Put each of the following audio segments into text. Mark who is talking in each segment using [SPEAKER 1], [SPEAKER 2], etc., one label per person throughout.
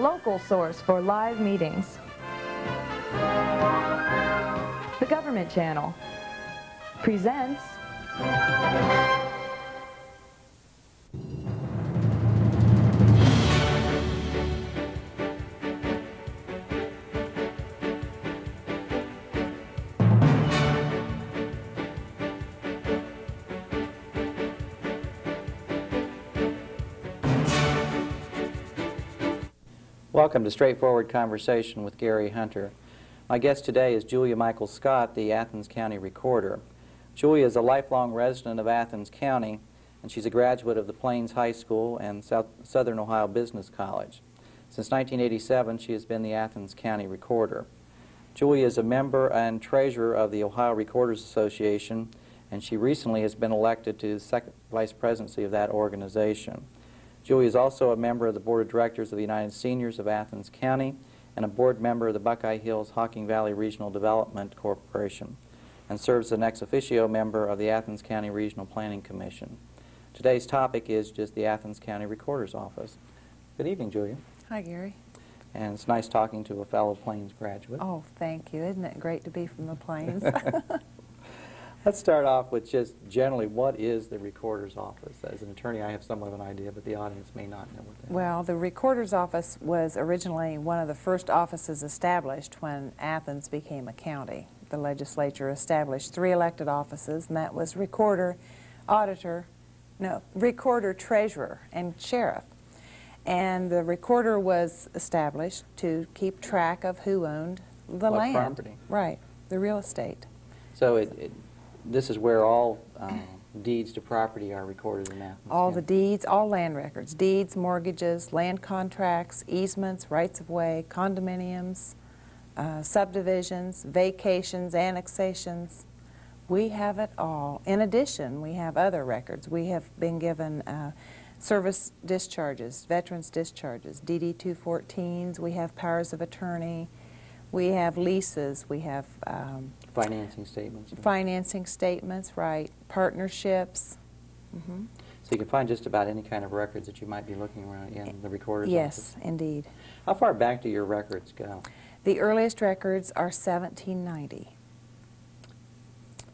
[SPEAKER 1] local source for live meetings. The Government Channel presents
[SPEAKER 2] Welcome to Straightforward Conversation with Gary Hunter. My guest today is Julia Michael Scott, the Athens County Recorder. Julia is a lifelong resident of Athens County, and she's a graduate of the Plains High School and Southern Ohio Business College. Since 1987, she has been the Athens County Recorder. Julia is a member and treasurer of the Ohio Recorders Association, and she recently has been elected to the second vice presidency of that organization. Julia is also a member of the Board of Directors of the United Seniors of Athens County and a board member of the Buckeye Hills Hocking Valley Regional Development Corporation, and serves as an ex officio member of the Athens County Regional Planning Commission. Today's topic is just the Athens County Recorder's Office. Good evening, Julia.
[SPEAKER 3] Hi, Gary.
[SPEAKER 2] And it's nice talking to a fellow Plains graduate.
[SPEAKER 3] Oh, thank you. Isn't it great to be from the Plains?
[SPEAKER 2] Let's start off with just generally, what is the Recorder's Office? As an attorney, I have somewhat of an idea, but the audience may not know what that is.
[SPEAKER 3] Well, the Recorder's Office was originally one of the first offices established when Athens became a county. The legislature established 3 elected offices, and that was Recorder, Recorder, Treasurer, and Sheriff. And the Recorder was established to keep track of who owned the land.
[SPEAKER 2] Property.
[SPEAKER 3] Right, the real estate.
[SPEAKER 2] So this is where all deeds to property are recorded in Athens.
[SPEAKER 3] All the deeds, all land records, deeds, mortgages, land contracts, easements, rights-of-way, condominiums, subdivisions, vacations, annexations. We have it all. In addition, we have other records. We have been given service discharges, veterans discharges, DD 214s, we have powers of attorney, we have leases, we have
[SPEAKER 2] financing statements.
[SPEAKER 3] Financing statements, right. Partnerships.
[SPEAKER 2] So you can find just about any kind of records that you might be looking around in the Recorder's Office?
[SPEAKER 3] Yes, indeed.
[SPEAKER 2] How far back do your records go?
[SPEAKER 3] The earliest records are 1790.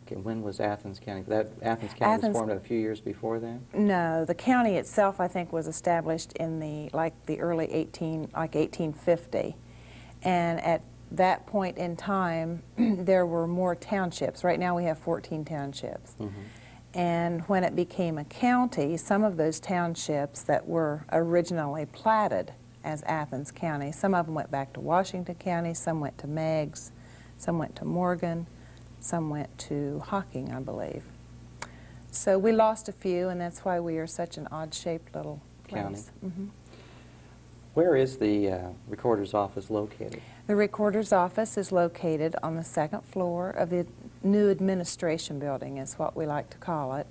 [SPEAKER 2] Okay, when was Athens County? Athens County was formed a few years before that?
[SPEAKER 3] No, the county itself, I think, was established in the early 1850. And at that point in time, there were more townships. Right now we have 14 townships. And when it became a county, some of those townships that were originally platted as Athens County, some of them went back to Washington County, some went to Meigs, some went to Morgan, some went to Hocking, I believe. So we lost a few, and that's why we are such an odd-shaped little place.
[SPEAKER 2] County. Where is the Recorder's Office located?
[SPEAKER 3] The Recorder's Office is located on the 2nd floor of the new administration building, is what we like to call it.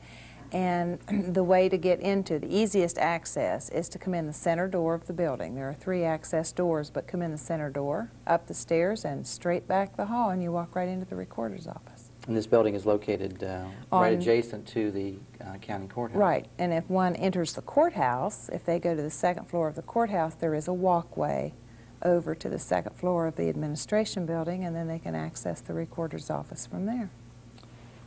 [SPEAKER 3] And the way to get into, the easiest access is to come in the center door of the building. There are 3 access doors, but come in the center door, up the stairs, and straight back the hall, and you walk right into the Recorder's Office. And
[SPEAKER 2] this building is located right adjacent to the county courthouse.
[SPEAKER 3] Right, and if one enters the courthouse, if they go to the 2nd floor of the courthouse, there is a walkway over to the 2nd floor of the administration building, and then they can access the Recorder's Office from there.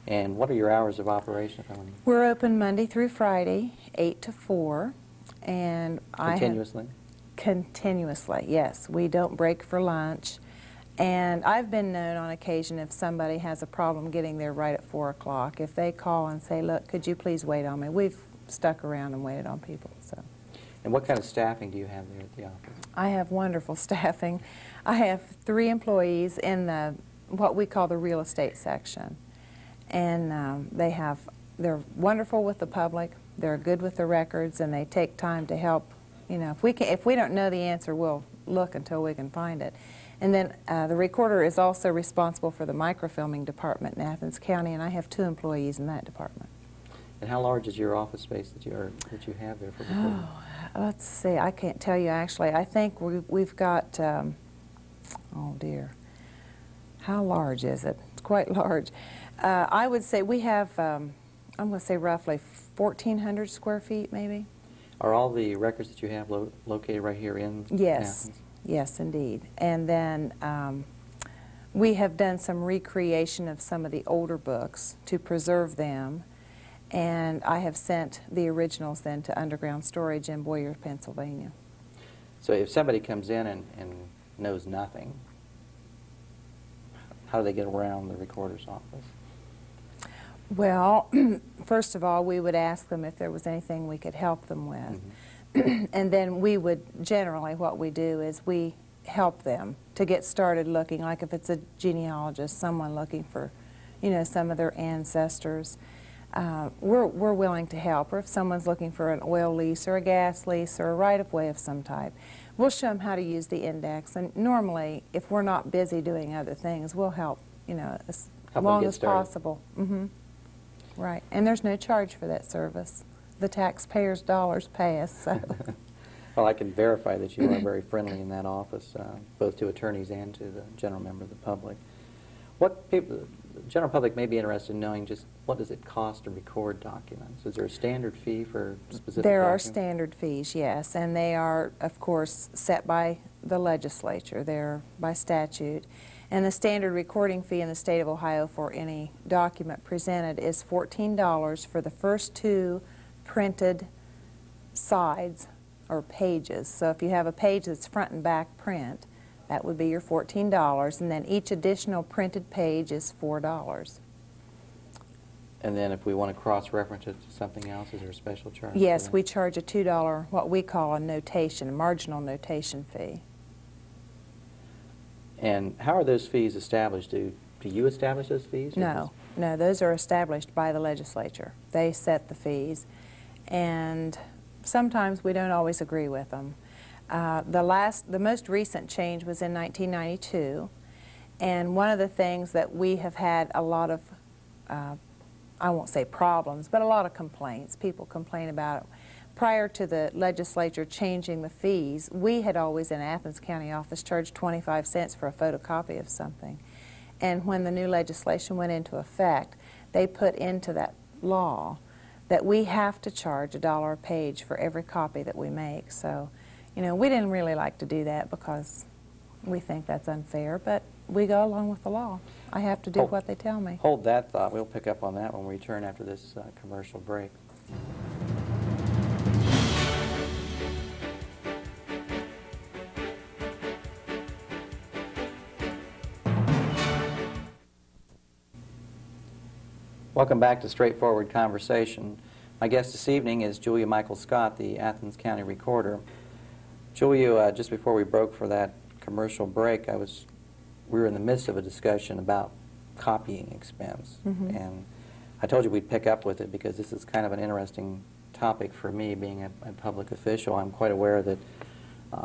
[SPEAKER 2] And what are your hours of operation?
[SPEAKER 3] We're open Monday through Friday, 8 to 4, and
[SPEAKER 2] continuously?
[SPEAKER 3] Continuously, yes. We don't break for lunch. And I've been known on occasion, if somebody has a problem getting there right at 4 o'clock, if they call and say, look, could you please wait on me? We've stuck around and waited on people. So.
[SPEAKER 2] And what kind of staffing do you have there at the office?
[SPEAKER 3] I have wonderful staffing. I have 3 employees in what we call the real estate section. And they're wonderful with the public, they're good with the records, and they take time to help. You know, if we don't know the answer, we'll look until we can find it. And then the Recorder is also responsible for the microfilming department in Athens County, and I have 2 employees in that department.
[SPEAKER 2] And how large is your office space that you have there for recording?
[SPEAKER 3] Oh, let's see. I can't tell you actually. I think we've got. Oh dear. How large is it? It's quite large. I would say we have. I'm going to say roughly 1,400 square feet, maybe.
[SPEAKER 2] Are all the records that you have located right here in
[SPEAKER 3] Yes.
[SPEAKER 2] Athens?
[SPEAKER 3] Yes, indeed. And then we have done some recreation of some of the older books to preserve them, and I have sent the originals then to underground storage in Boyer, Pennsylvania.
[SPEAKER 2] So if somebody comes in and knows nothing, how do they get around the recorder's office?
[SPEAKER 3] Well, first of all, we would ask them if there was anything we could help them with. And then we would, generally what we do is we help them to get started looking, like if it's a genealogist, someone looking for, you know, some of their ancestors. We're willing to help, or if someone's looking for an oil lease or a gas lease or a right-of-way of some type, we'll show them how to use the index. And normally, if we're not busy doing other things, we'll help, you know, as long as possible. Right, and there's no charge for that service. The taxpayers' dollars pay us. So.
[SPEAKER 2] Well, I can verify that you are very friendly in that office, both to attorneys and to the general member of the public. What people, the general public may be interested in knowing just what does it cost to record documents? Is there a standard fee for specific
[SPEAKER 3] There
[SPEAKER 2] documents?
[SPEAKER 3] are standard fees, yes, and they are, of course, set by the legislature. They're by statute. And the standard recording fee in the state of Ohio for any document presented is $14 for the first 2 printed sides or pages. So if you have a page that's front and back print, that would be your $14, and then each additional printed page is $4.
[SPEAKER 2] And then if we want to cross-reference it to something else, is there a special charge?
[SPEAKER 3] Yes, we charge a $2, what we call a notation, a marginal notation fee.
[SPEAKER 2] And how are those fees established? Do you establish those fees?
[SPEAKER 3] No, no, those are established by the legislature. They set the fees, and sometimes we don't always agree with them. The most recent change was in 1992, and one of the things that we have had a lot of, I won't say problems, but a lot of complaints. People complain about it. Prior to the legislature changing the fees, we had always in Athens County office charged 25 cents for a photocopy of something. And when the new legislation went into effect, they put into that law that we have to charge $1 a page for every copy that we make. So, you know, we didn't really like to do that because we think that's unfair, but we go along with the law. I have to do what they tell me.
[SPEAKER 2] Hold that thought. We'll pick up on that when we return after this commercial break. Welcome back to Straightforward Conversation. My guest this evening is Julia Michael Scott, the Athens County Recorder. Julia, just before we broke for that commercial break, we were in the midst of a discussion about copying expense. And I told you we'd pick up with it because this is kind of an interesting topic for me, being a public official. I'm quite aware that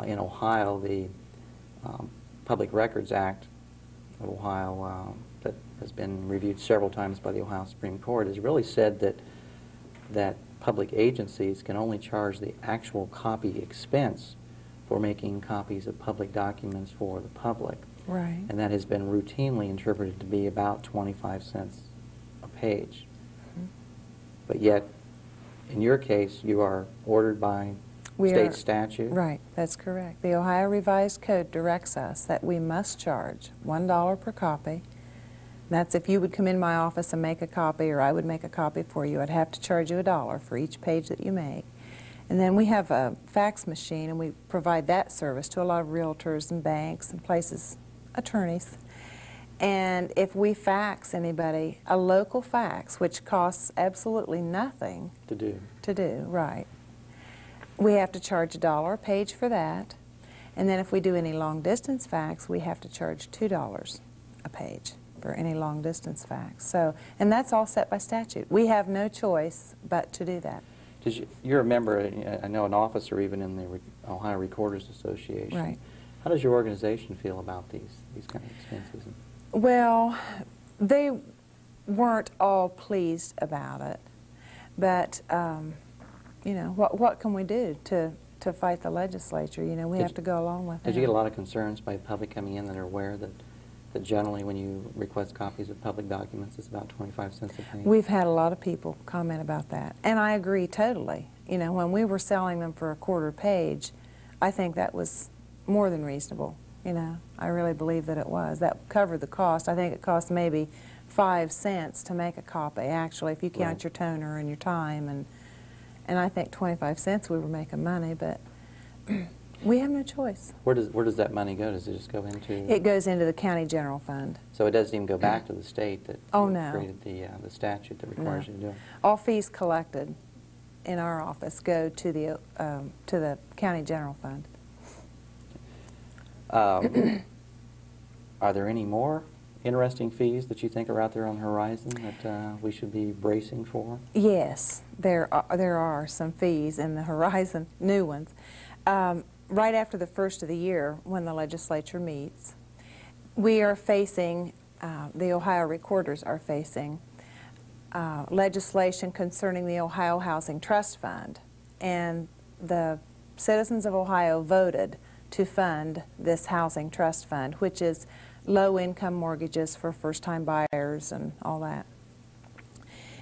[SPEAKER 2] in Ohio, the Public Records Act of Ohio that has been reviewed several times by the Ohio Supreme Court has really said that public agencies can only charge the actual copy expense for making copies of public documents for the public.
[SPEAKER 3] Right.
[SPEAKER 2] And that has been routinely interpreted to be about 25 cents a page. But yet, in your case, you are ordered by state statute?
[SPEAKER 3] Right, that's correct. The Ohio Revised Code directs us that we must charge $1 per copy. That's if you would come in my office and make a copy, or I would make a copy for you, I'd have to charge you $1 for each page that you make. And then we have a fax machine, and we provide that service to a lot of realtors and banks and places, attorneys. And if we fax anybody a local fax, which costs absolutely nothing
[SPEAKER 2] To do.
[SPEAKER 3] right, we have to charge $1 a page for that. And then if we do any long distance fax, we have to charge $2 a page for any long distance fax. So, and that's all set by statute. We have no choice but to do that.
[SPEAKER 2] You're a member, I know, an officer even in the Ohio Recorders Association.
[SPEAKER 3] Right.
[SPEAKER 2] How does your organization feel about these kind of expenses?
[SPEAKER 3] Well, they weren't all pleased about it, but you know, what can we do to fight the legislature? You know, we have to go along with it.
[SPEAKER 2] Did you get a lot of concerns by the public coming in that are aware that generally when you request copies of public documents, it's about 25 cents a page?
[SPEAKER 3] We've had a lot of people comment about that, and I agree totally. You know, when we were selling them for a quarter page, I think that was more than reasonable, you know. I really believe that it was. That covered the cost. I think it cost maybe 5 cents to make a copy, actually, if you count
[SPEAKER 2] Right.
[SPEAKER 3] your toner and your time. And I think 25 cents we were making money, but we have no choice.
[SPEAKER 2] Where does that money go? Does it just go into?
[SPEAKER 3] It goes into the county general fund.
[SPEAKER 2] So it doesn't even go back to the state that
[SPEAKER 3] Oh, no.
[SPEAKER 2] created the statute that requires you to do it.
[SPEAKER 3] All fees collected in our office go to the county general fund.
[SPEAKER 2] Are there any more interesting fees that you think are out there on the horizon that we should be bracing for?
[SPEAKER 3] Yes, there are some fees in the horizon, new ones. Right after the first of the year, when the legislature meets, we are facing, the Ohio recorders are facing legislation concerning the Ohio Housing Trust Fund. And the citizens of Ohio voted to fund this housing trust fund, which is low-income mortgages for first-time buyers and all that.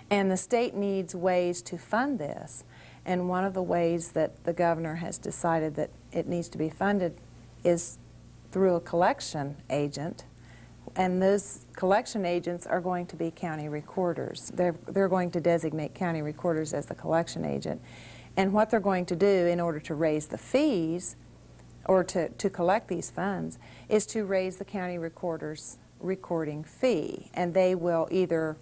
[SPEAKER 3] And the state needs ways to fund this. And one of the ways that the governor has decided that it needs to be funded is through a collection agent. And those collection agents are going to be county recorders. They're going to designate county recorders as the collection agent. And what they're going to do in order to raise the fees or to collect these funds is to raise the county recorder's recording fee. And they will either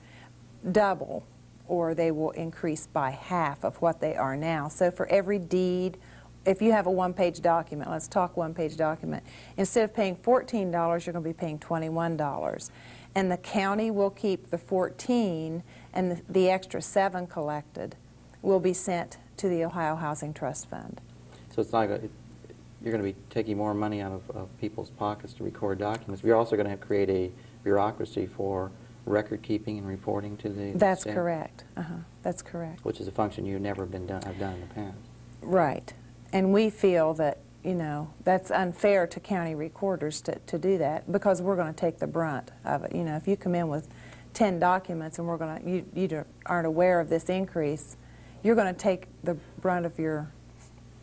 [SPEAKER 3] double or they will increase by half of what they are now. So for every deed, if you have a one-page document, let's talk one-page document, instead of paying $14, you're going to be paying $21. And the county will keep the 14, and the extra 7 collected will be sent to the Ohio Housing Trust Fund.
[SPEAKER 2] So it's not you're going to be taking more money out of people's pockets to record documents. You're also going to have to create a bureaucracy for record keeping and reporting to the
[SPEAKER 3] That's
[SPEAKER 2] state,
[SPEAKER 3] correct. That's correct.
[SPEAKER 2] which is a function you've never have done in the past.
[SPEAKER 3] Right. And we feel that, you know, that's unfair to county recorders to do that, because we're going to take the brunt of it. You know, if you come in with 10 documents and we're going to, you aren't aware of this increase, you're going to take the brunt of your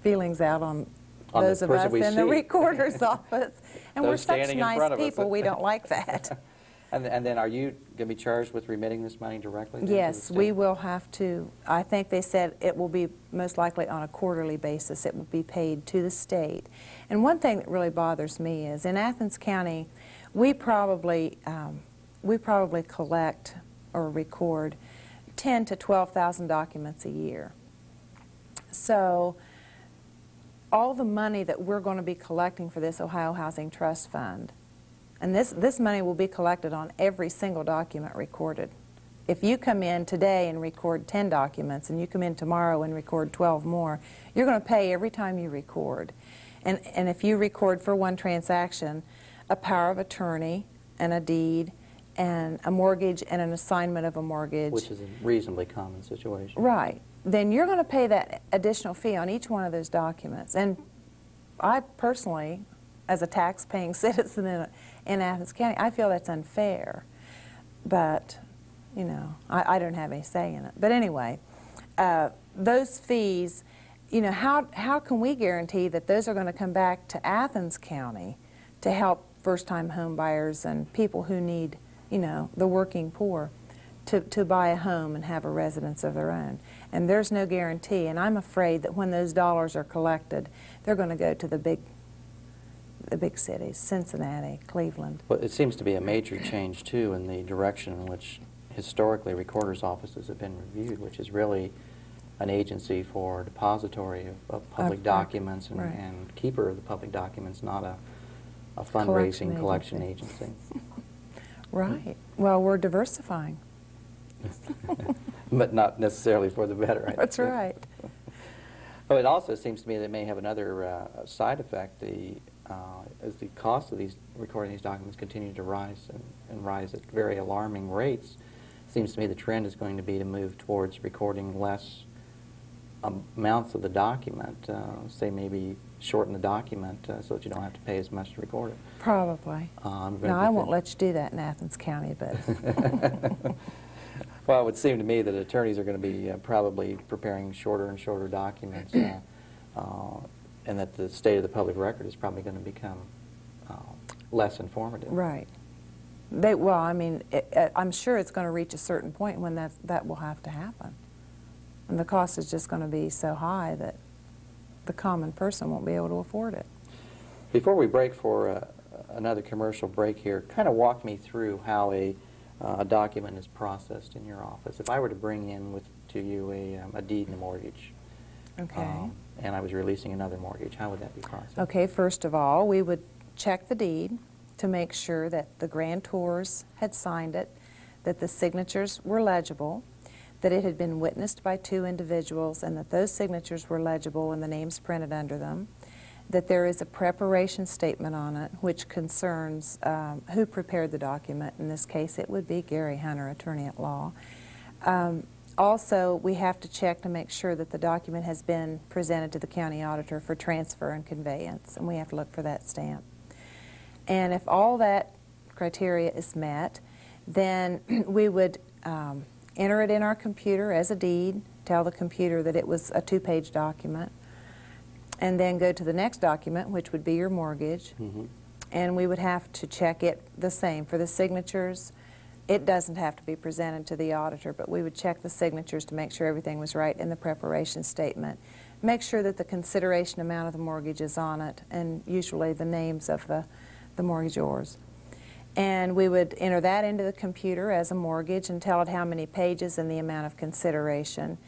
[SPEAKER 3] feelings out on those of us in the recorder's office. And we're
[SPEAKER 2] Those
[SPEAKER 3] such
[SPEAKER 2] standing in
[SPEAKER 3] nice
[SPEAKER 2] front of us.
[SPEAKER 3] people, we don't like that.
[SPEAKER 2] And then are you going to be charged with remitting this money directly then to the
[SPEAKER 3] Yes,
[SPEAKER 2] state?
[SPEAKER 3] we will have to. I think they said it will be most likely on a quarterly basis. It will be paid to the state. And one thing that really bothers me is in Athens County, we probably collect or record 10 to 12,000 documents a year. So all the money that we're going to be collecting for this Ohio Housing Trust Fund, and this money will be collected on every single document recorded. If you come in today and record 10 documents, and you come in tomorrow and record 12 more, you're going to pay every time you record. And if you record for one transaction, a power of attorney and a deed and a mortgage and an assignment of a mortgage.
[SPEAKER 2] Which is a reasonably common situation.
[SPEAKER 3] Right. Then you're going to pay that additional fee on each one of those documents. And I personally, as a tax-paying citizen in Athens County, I feel that's unfair. But, you know, I don't have any say in it. But anyway, those fees, you know, how can we guarantee that those are going to come back to Athens County to help first-time home buyers and people who need, you know, the working poor to buy a home and have a residence of their own? And there's no guarantee. And I'm afraid that when those dollars are collected, they're going to go to the big cities, Cincinnati, Cleveland.
[SPEAKER 2] Well, it seems to be a major change, too, in the direction in which historically recorders' offices have been reviewed, which is really an agency for depository of public documents and,
[SPEAKER 3] right.
[SPEAKER 2] and keeper of the public documents, not a fundraising collection agency.
[SPEAKER 3] Right. Well, we're diversifying.
[SPEAKER 2] But not necessarily for the better.
[SPEAKER 3] That's right.
[SPEAKER 2] Well, it also seems to me that it may have another side effect. As the cost of recording these documents continue to rise and rise at very alarming rates, it seems to me the trend is going to be to move towards recording less amounts of the document, say maybe shorten the document so that you don't have to pay as much to record it.
[SPEAKER 3] Probably. No, I won't let you do that in Athens County, but...
[SPEAKER 2] Well, it would seem to me that attorneys are going to be probably preparing shorter and shorter documents and that the state of the public record is probably going to become less informative.
[SPEAKER 3] Right. Well, I mean, I'm sure it's going to reach a certain point when that will have to happen. And the cost is just going to be so high that the common person won't be able to afford it.
[SPEAKER 2] Before we break for another commercial break here, kind of walk me through how a document is processed in your office. If I were to bring in to you a deed and a mortgage,
[SPEAKER 3] Okay.
[SPEAKER 2] And I was releasing another mortgage, how would that be processed?
[SPEAKER 3] Okay, first of all, we would check the deed to make sure that the grantors had signed it, that the signatures were legible, that it had been witnessed by 2 individuals, and that those signatures were legible and the names printed under them, that there is a preparation statement on it which concerns who prepared the document. In this case, it would be Gary Hunter, attorney at law. Also, we have to check to make sure that the document has been presented to the county auditor for transfer and conveyance, and we have to look for that stamp. And if all that criteria is met, then we would enter it in our computer as a deed, tell the computer that it was a 2-page document, and then go to the next document, which would be your mortgage. And we would have to check it the same for the signatures. It doesn't have to be presented to the auditor, but we would check the signatures to make sure everything was right in the preparation statement. Make sure that the consideration amount of the mortgage is on it, and usually the names of the mortgagors. And we would enter that into the computer as a mortgage and tell it how many pages and the amount of consideration.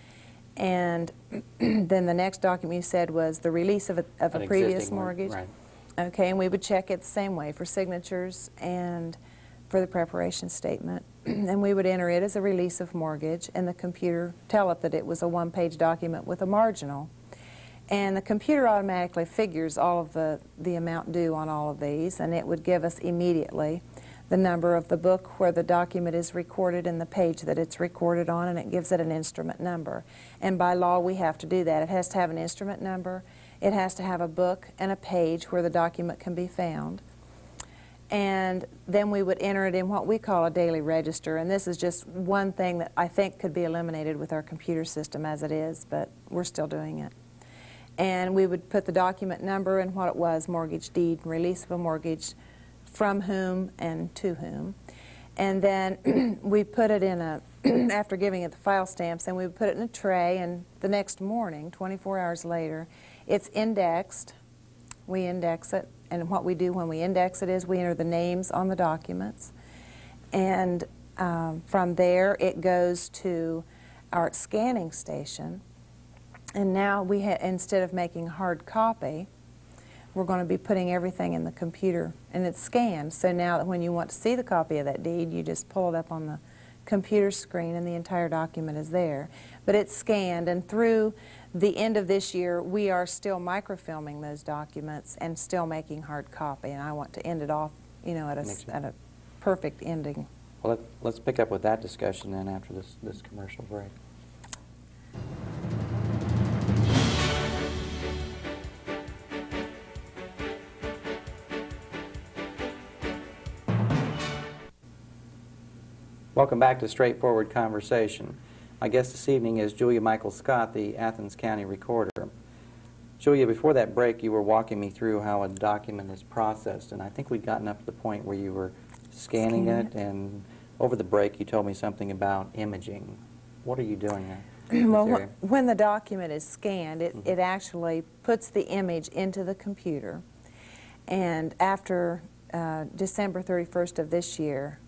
[SPEAKER 3] And then the next document you said was the release of a previous mortgage.
[SPEAKER 2] Right.
[SPEAKER 3] Okay, and we would check it the same way for signatures and for the preparation statement. And we would enter it as a release of mortgage, and the computer tell it that it was a 1-page document with a marginal. And the computer automatically figures all of the amount due on all of these, and it would give us immediately the number of the book where the document is recorded and the page that it's recorded on, and it gives it an instrument number. And by law, we have to do that. It has to have an instrument number, it has to have a book and a page where the document can be found. And then we would enter it in what we call a daily register, and this is just one thing that I think could be eliminated with our computer system as it is, but we're still doing it. And we would put the document number and what it was, mortgage deed, release of a mortgage, from whom and to whom. And then we put it in a, after giving it the file stamps, and we would put it in a tray, and the next morning, 24 hours later, it's indexed. We index it, and what we do when we index it is we enter the names on the documents, and from there it goes to our scanning station. And now we instead of making hard copy, we're going to be putting everything in the computer, and it's scanned. So now that when you want to see the copy of that deed, you just pull it up on the computer screen and the entire document is there. But it's scanned, and through the end of this year, we are still microfilming those documents and still making hard copy, and I want to end it off, you know, at a perfect ending.
[SPEAKER 2] Well, let's pick up with that discussion then after this commercial break. Welcome back to Straightforward Conversation. My guest this evening is Julia Michael Scott, the Athens County Recorder. Julia, before that break, you were walking me through how a document is processed, and I think we'd gotten up to the point where you were scanning it, and over the break you told me something about imaging. What are you doing there?
[SPEAKER 3] Well, when the document is scanned, it actually puts the image into the computer, and after December 31st of this year,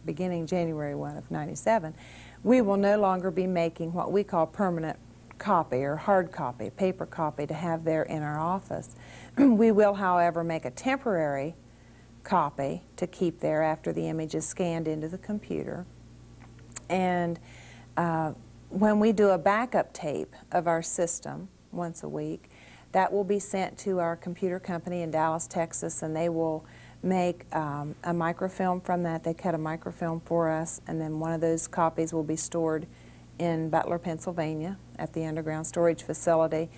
[SPEAKER 3] beginning January 1 of '97, we will no longer be making what we call permanent copy or hard copy, paper copy to have there in our office. We will, however, make a temporary copy to keep there after the image is scanned into the computer. And when we do a backup tape of our system once a week, that will be sent to our computer company in Dallas, Texas, and they will make a microfilm from that. They cut a microfilm for us, and then one of those copies will be stored in Butler, Pennsylvania at the underground storage facility.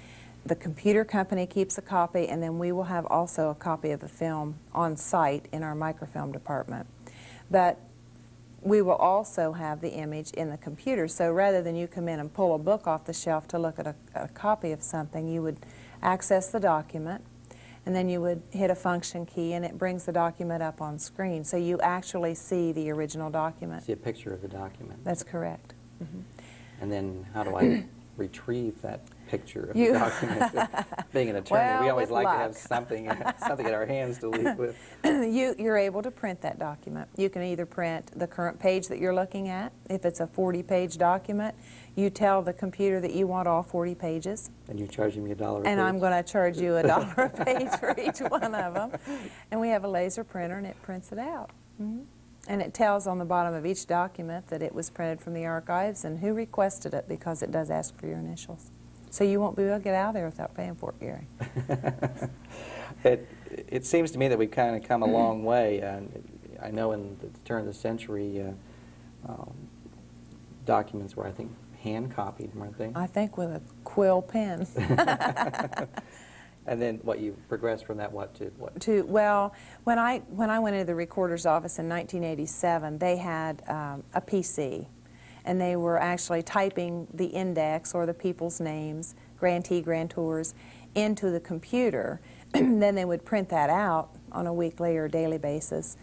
[SPEAKER 3] The computer company keeps a copy, and then we will have also a copy of the film on site in our microfilm department. But we will also have the image in the computer, so rather than you come in and pull a book off the shelf to look at a copy of something, you would access the document, and then you would hit a function key and it brings the document up on screen. So you actually see the original document.
[SPEAKER 2] See a picture of the document.
[SPEAKER 3] That's correct. Mm-hmm.
[SPEAKER 2] And then how do I retrieve that picture of the document? Being an attorney,
[SPEAKER 3] Well,
[SPEAKER 2] we always
[SPEAKER 3] with
[SPEAKER 2] like to
[SPEAKER 3] luck.
[SPEAKER 2] have something in our hands to leave with.
[SPEAKER 3] You're able to print that document. You can either print the current page that you're looking at. If it's a 40-page document, you tell the computer that you want all 40 pages.
[SPEAKER 2] And you're charging me $1 a page?
[SPEAKER 3] And I'm going to charge you $1 a page for each one of them. And we have a laser printer and it prints it out. Mm-hmm. And it tells on the bottom of each document that it was printed from the archives and who requested it, because it does ask for your initials. So you won't be able to get out of there without paying for it, Gary.
[SPEAKER 2] It seems to me that we've kind of come a long way. I know in the turn of the century, documents were, I think, hand-copied, weren't they?
[SPEAKER 3] I think with a quill pen.
[SPEAKER 2] And then what, you progressed from that what to what?
[SPEAKER 3] Well, when I went into the recorder's office in 1987, they had a PC, and they were actually typing the index or the people's names, grantee, grantors, into the computer. Then they would print that out on a weekly or daily basis.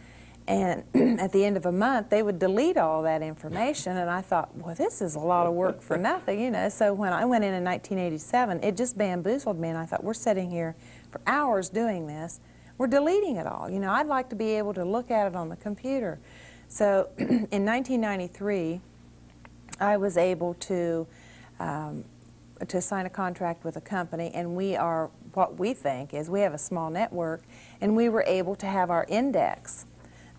[SPEAKER 3] And at the end of a month, they would delete all that information, and I thought, well, this is a lot of work for nothing, you know. So when I went in 1987, it just bamboozled me, and I thought, we're sitting here for hours doing this. We're deleting it all. You know, I'd like to be able to look at it on the computer. So in 1993, I was able to sign a contract with a company, and we are, what we think is, we have a small network, and we were able to have our index.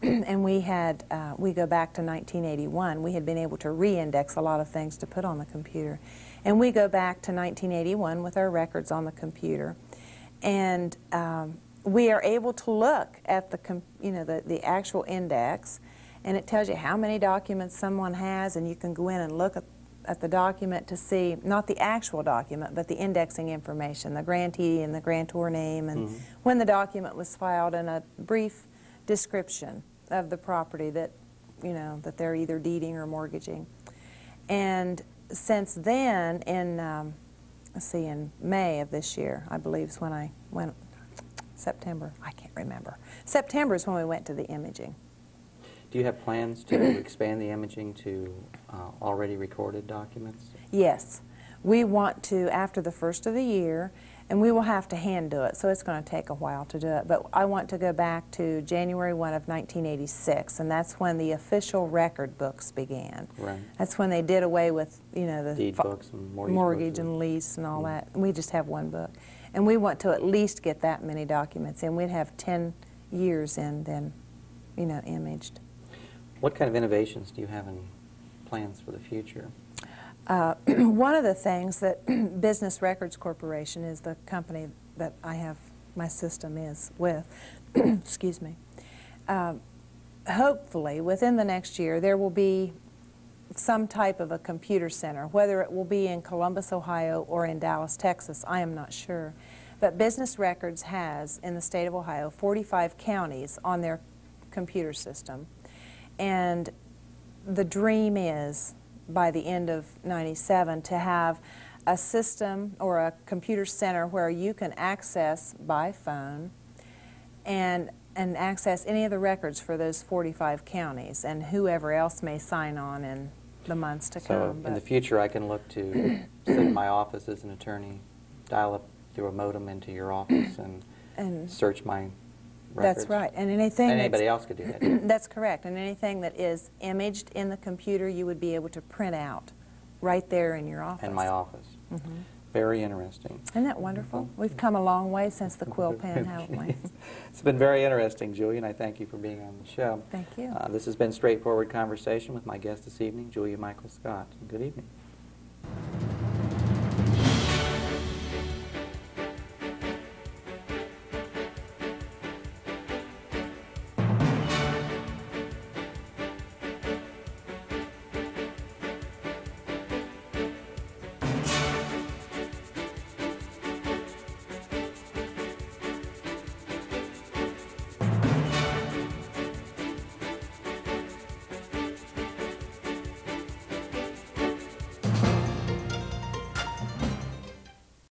[SPEAKER 3] And we go back to 1981. We had been able to re-index a lot of things to put on the computer. And we go back to 1981 with our records on the computer. And we are able to look at the actual index, and it tells you how many documents someone has, and you can go in and look at the document to see, not the actual document, but the indexing information, the grantee and the grantor name, and when the document was filed, and a brief description of the property that, you know, that they're either deeding or mortgaging. And since then, in May of this year, I believe is when I went, September, I can't remember. September is when we went to the imaging.
[SPEAKER 2] Do you have plans to expand the imaging to already recorded documents?
[SPEAKER 3] Yes. We want to, after the first of the year, and we will have to hand do it, so it's going to take a while to do it, but I want to go back to January 1 of 1986, and that's when the official record books began.
[SPEAKER 2] Right.
[SPEAKER 3] That's when they did away with, you know, the
[SPEAKER 2] deed books and
[SPEAKER 3] mortgage
[SPEAKER 2] books
[SPEAKER 3] and lease and all that. And we just have one book. And we want to at least get that many documents in. We'd have 10 years in then, you know, imaged.
[SPEAKER 2] What kind of innovations do you have in plans for the future?
[SPEAKER 3] One of the things that Business Records Corporation is the company that I have my system is with, excuse me, hopefully within the next year there will be some type of a computer center, whether it will be in Columbus, Ohio or in Dallas, Texas, I am not sure. But Business Records has, in the state of Ohio, 45 counties on their computer system. And the dream is, by the end of '97, to have a system or a computer center where you can access by phone and access any of the records for those 45 counties, and whoever else may sign on in the months to come.
[SPEAKER 2] So in the future I can look to sit in my office as an attorney, dial up through a modem into your office and search my records.
[SPEAKER 3] That's right. And anything
[SPEAKER 2] and anybody else could do that.
[SPEAKER 3] That's correct. And anything that is imaged in the computer, you would be able to print out right there in your office.
[SPEAKER 2] In my office. Very interesting.
[SPEAKER 3] Isn't that wonderful? We've come a long way since the quill pen, haven't we?
[SPEAKER 2] It's been very interesting, Julia, and I thank you for being on the show.
[SPEAKER 3] Thank you.
[SPEAKER 2] This has been Straightforward Conversation with my guest this evening, Julia Michael Scott. Good evening.